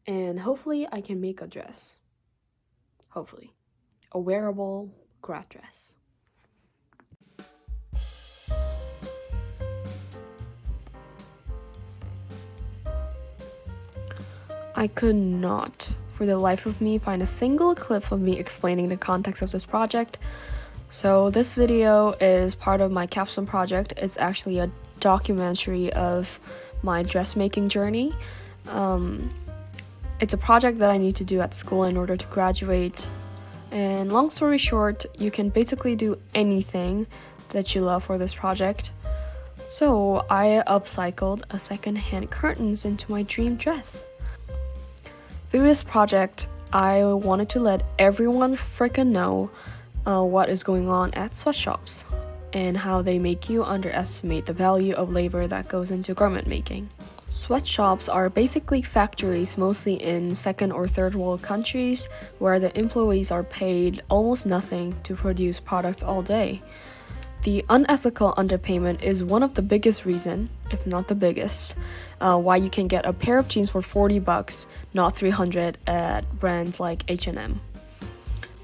and hopefully I can make a dress. Hopefully. A wearable grad dress. I could not, for the life of me, find a single clip of me explaining the context of this project. So this video is part of my Capstone Project. It's actually a documentary of my dressmaking journey. It's a project that I need to do at school in order to graduate. And long story short, you can basically do anything that you love for this project. So I upcycled a second-hand curtains into my dream dress. Through this project, I wanted to let everyone frickin' know what is going on at sweatshops and how they make you underestimate the value of labor that goes into garment making. Sweatshops are basically factories mostly in second or third world countries where the employees are paid almost nothing to produce products all day. The unethical underpayment is one of the biggest reasons, if not the biggest, why you can get a pair of jeans for $40, not $300 at brands like H&M.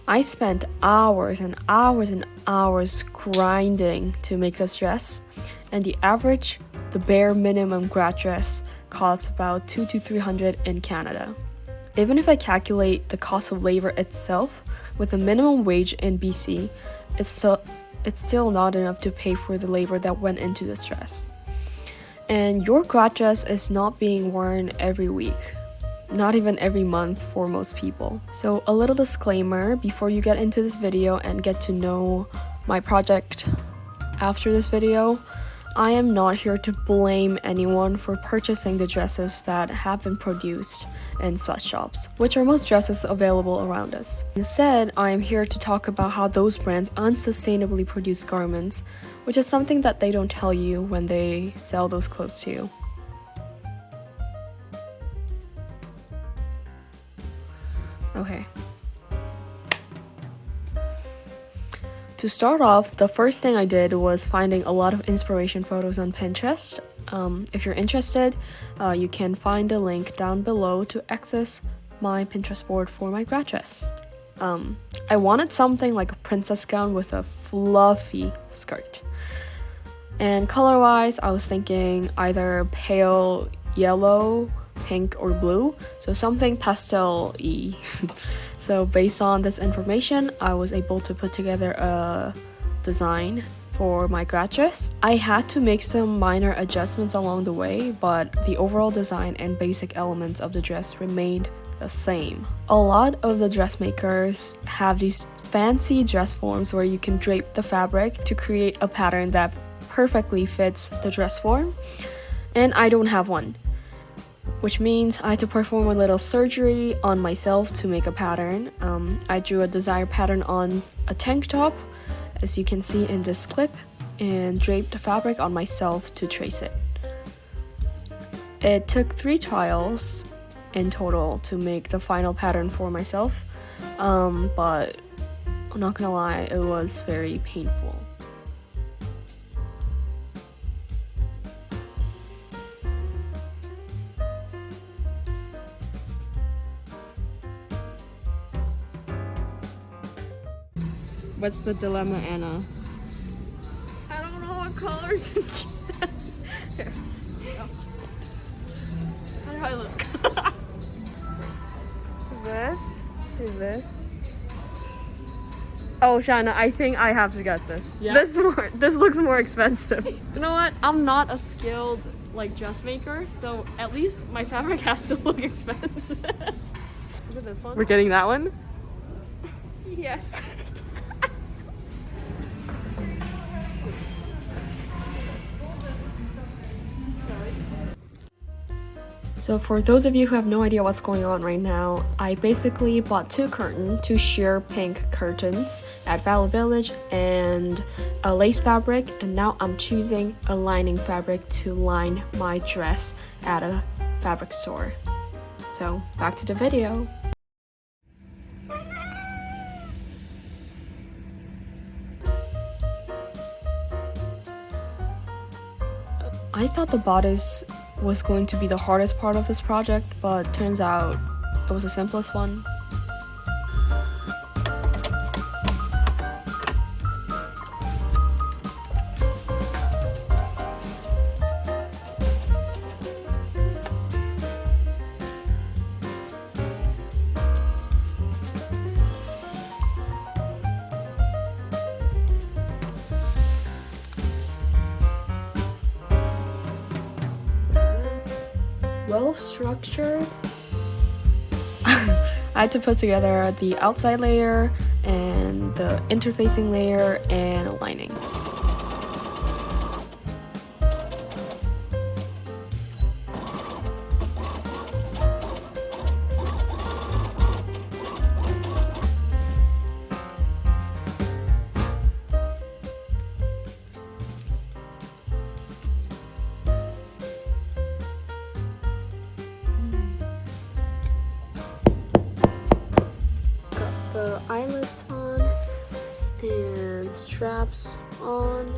I spent hours and hours and hours grinding to make this dress, and the bare minimum grad dress costs about $200 to $300 in Canada. Even if I calculate the cost of labor itself with the minimum wage in BC, it's still not enough to pay for the labor that went into this dress. And your grad dress is not being worn every week, not even every month for most people. So a little disclaimer before you get into this video and get to know my project after this video. I am not here to blame anyone for purchasing the dresses that have been produced in sweatshops, which are most dresses available around us. Instead, I am here to talk about how those brands unsustainably produce garments, which is something that they don't tell you when they sell those clothes to you. Okay. To start off, the first thing I did was finding a lot of inspiration photos on Pinterest. If you're interested, you can find a link down below to access my Pinterest board for my grad dress. I wanted something like a princess gown with a fluffy skirt. And color-wise, I was thinking either pale yellow, pink, or blue, so something pastel-y. So based on this information, I was able to put together a design for my grad dress. I had to make some minor adjustments along the way, but the overall design and basic elements of the dress remained the same. A lot of the dressmakers have these fancy dress forms where you can drape the fabric to create a pattern that perfectly fits the dress form, and I don't have one. Which means I had to perform a little surgery on myself to make a pattern. I drew a desired pattern on a tank top, as you can see in this clip, and draped the fabric on myself to trace it. It took 3 trials in total to make the final pattern for myself, but I'm not gonna lie, it was very painful. What's the dilemma, Anna? I don't know what color to get. Here. How do I look? This. Oh, Shanna, I think I have to get this. Yeah? This looks more expensive. You know what? I'm not a skilled dressmaker, so at least my fabric has to look expensive. Is it this one? We're getting that one? Yes. So for those of you who have no idea what's going on right now, I basically bought 2 sheer pink curtains at Valor Village and a lace fabric, and now I'm choosing a lining fabric to line my dress at a fabric store. So back to the video. I thought the bodice was going to be the hardest part of this project, but turns out It was the simplest one. Well structured. I had to put together the outside layer and the interfacing layer and a lining. The eyelets on and straps on.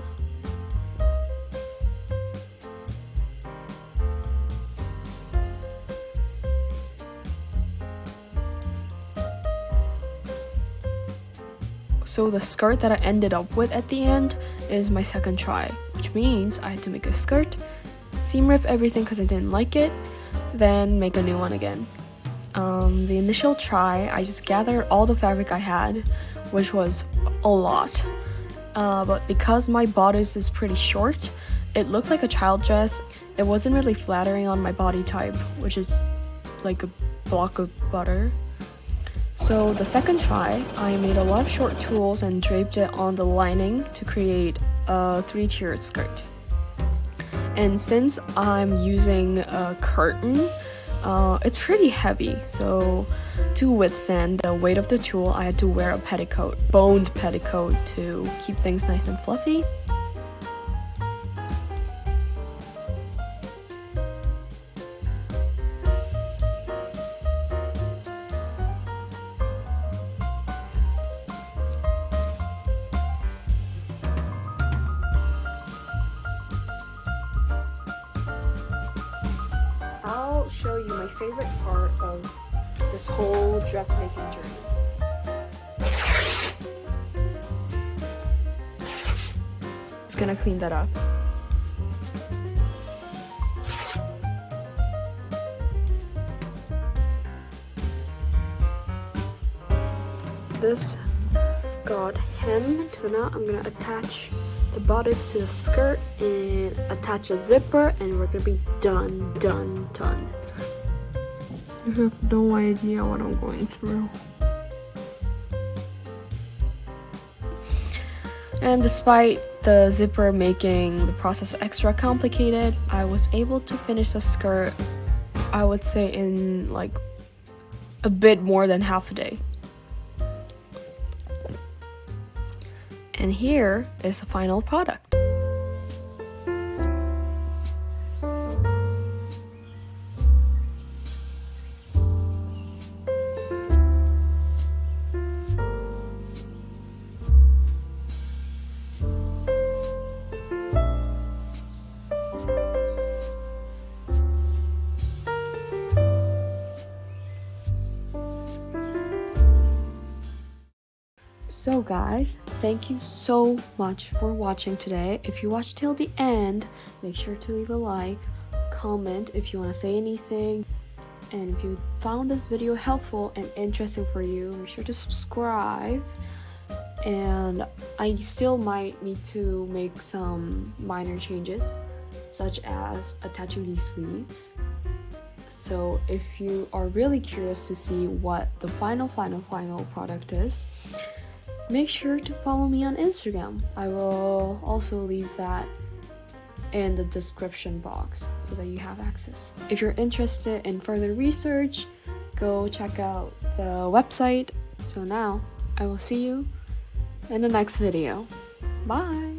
So the skirt that I ended up with at the end is my second try, which means I had to make a skirt, seam rip everything because I didn't like it, then make a new one again. The initial try, I just gathered all the fabric I had, which was a lot. But because my bodice is pretty short, it looked like a child dress. It wasn't really flattering on my body type, which is like a block of butter. So the second try, I made a lot of short tools and draped it on the lining to create a 3-tiered skirt. And since I'm using a curtain, it's pretty heavy, so to withstand the weight of the tool, I had to wear a petticoat, boned petticoat, to keep things nice and fluffy. I'll show you my favorite part of this whole dressmaking journey. Just gonna clean that up. This got hem to now. I'm gonna attach the bodice to the skirt and attach a zipper, and we're gonna be done. You have no idea what I'm going through. And despite the zipper making the process extra complicated, I was able to finish the skirt, I would say, in like a bit more than half a day. And here is the final product. So guys, thank you so much for watching today. If you watched till the end, make sure to leave a like, comment if you want to say anything, and if you found this video helpful and interesting for you, make sure to subscribe. And I still might need to make some minor changes, such as attaching these sleeves. So if you are really curious to see what the final product is, make sure to follow me on Instagram. I will also leave that in the description box so that you have access. If you're interested in further research, go check out the website. So now, I will see you in the next video. Bye!